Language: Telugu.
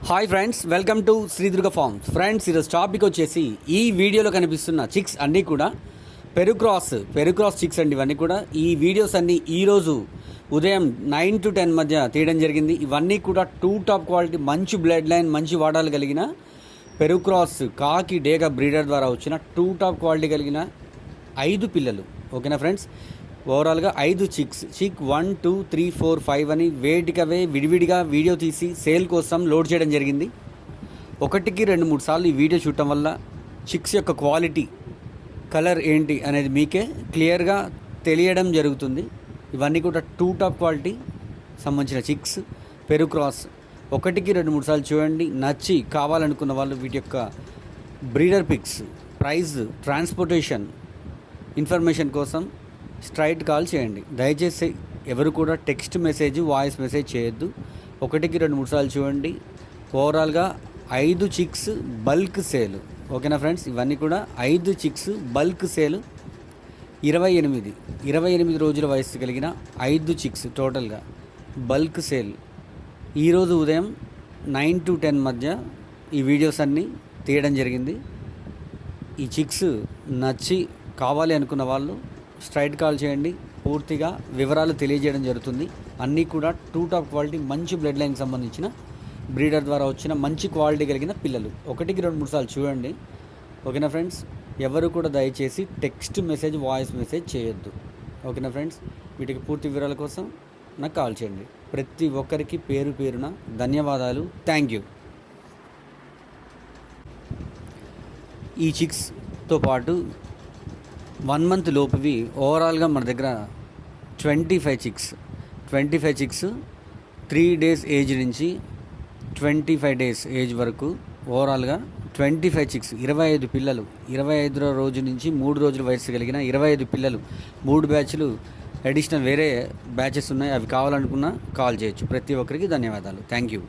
Hi friends, welcome to Sridurga farms. Friends, ఈరోజు టాపిక్ వచ్చేసి ఈ వీడియోలో కనిపిస్తున్న చిక్స్ అన్నీ కూడా పెరుక్రాస్ చిక్స్ అండి. ఇవన్నీ కూడా ఈ వీడియోస్ అన్నీ ఈరోజు ఉదయం 9 to 10 మధ్య తీయడం జరిగింది. ఇవన్నీ కూడా టాప్ క్వాలిటీ, మంచి బ్లడ్ లైన్, మంచి వాడాలు కలిగిన పెరుక్రాస్ కాకి డేగ బ్రీడర్ ద్వారా వచ్చిన టాప్ క్వాలిటీ కలిగిన 5 పిల్లలు. ఓకేనా ఫ్రెండ్స్, ఓవరాల్గా 5 చిక్స్, చిక్ 1, 2, 3, 4, 5 అని వేటికవే విడివిడిగా వీడియో తీసి సేల్ కోసం లోడ్ చేయడం జరిగింది. ఒకటికి 2-3 సార్లు ఈ వీడియో చూడటం వల్ల చిక్స్ యొక్క క్వాలిటీ, కలర్ ఏంటి అనేది మీకే క్లియర్గా తెలియడం జరుగుతుంది. ఇవన్నీ కూడా టాప్ క్వాలిటీ సంబంధించిన చిక్స్ పెరుక్రాస్. ఒకటికి 2-3 సార్లు చూడండి, నచ్చి కావాలనుకున్న వాళ్ళు వీటి యొక్క breeder pics, price, transportation information కోసం స్ట్రైట్ కాల్ చేయండి. దయచేసి ఎవరు కూడా టెక్స్ట్ మెసేజ్, వాయిస్ మెసేజ్ చేయొద్దు. ఒకటికి 2-3 సార్లు చూడండి. ఓవరాల్గా 5 చిక్స్ బల్క్ సేల్. ఓకేనా ఫ్రెండ్స్, ఇవన్నీ కూడా 5 చిక్స్ బల్క్ సేల్. 28 రోజుల వయసు కలిగిన 5 చిక్స్ టోటల్గా బల్క్ సేల్. ఈరోజు ఉదయం 9 to 10 మధ్య ఈ వీడియోస్ అన్నీ తీయడం జరిగింది. ఈ చిక్స్ నచ్చి కావాలి అనుకున్న వాళ్ళు స్ట్రైట్ కాల్ చేయండి. పూర్తిగా వివరాలు తెలియజేయడం జరుగుతుంది. అన్నీ కూడా టాప్ క్వాలిటీ, మంచి బ్లడ్ లైన్కి సంబంధించిన బ్రీడర్ ద్వారా వచ్చిన మంచి క్వాలిటీ కలిగిన పిల్లలు. ఒకటికి 2-3 సార్లు చూడండి. ఓకేనా ఫ్రెండ్స్, ఎవరు కూడా దయచేసి టెక్స్ట్ మెసేజ్, వాయిస్ మెసేజ్ చేయొద్దు. ఓకేనా ఫ్రెండ్స్, వీటికి పూర్తి వివరాల కోసం నాకు కాల్ చేయండి. ప్రతి ఒక్కరికి పేరు పేరున ధన్యవాదాలు. Thank you. ఈ చిక్స్తో పాటు 1 month లోపువి ఓవరాల్గా మన దగ్గర 25 చిక్స్ 3 days ఏజ్ నుంచి 25 days ఏజ్ వరకు ఓవరాల్గా 25 చిక్స్, 25 పిల్లలు. 25వ రోజు నుంచి 3 రోజుల వయసు కలిగిన 25 పిల్లలు. 3 బ్యాచ్లు అడిషనల్ వేరే బ్యాచెస్ ఉన్నాయి, అవి కావాలనుకున్నా కాల్ చేయొచ్చు. ప్రతి ఒక్కరికి ధన్యవాదాలు. Thank you.